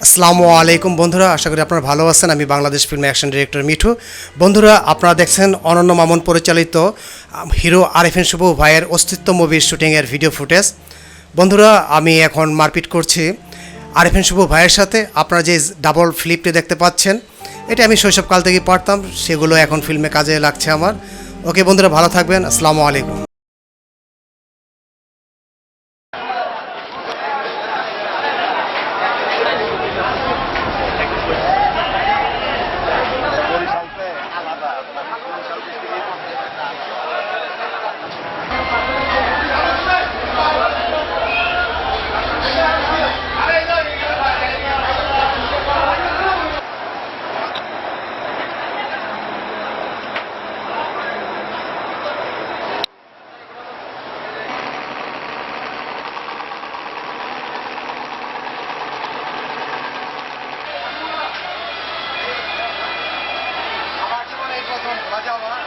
আসসালামু আলাইকুম বন্ধুরা, আশা করি আপনারা ভালো আছেন। আমি Bangladesh film action director Mithu. বন্ধুরা, আপনারা দেখছেন অনন্য মামুন পরিচালিত হিরো আরিফিন শুভ ভাইয়ের অস্তিত্ব মুভির শুটিংয়ের ভিডিও ফুটেজ। বন্ধুরা, আমি এখন মারপিট করছি আরিফিন শুভ ভাইয়ের সাথে। আপনারা যে ডাবল ফ্লিপটি দেখতে পাচ্ছেন, এটা আমি শৈশবকাল থেকেই পারতাম, সেগুলো এখন ফিল্মে কাজে লাগছে আমার। ওকে বন্ধুরা, ভালো থাকবেন। আসসালামু আলাইকুম। আমার জীবনে এই প্রথম ঘোরা যাওয়া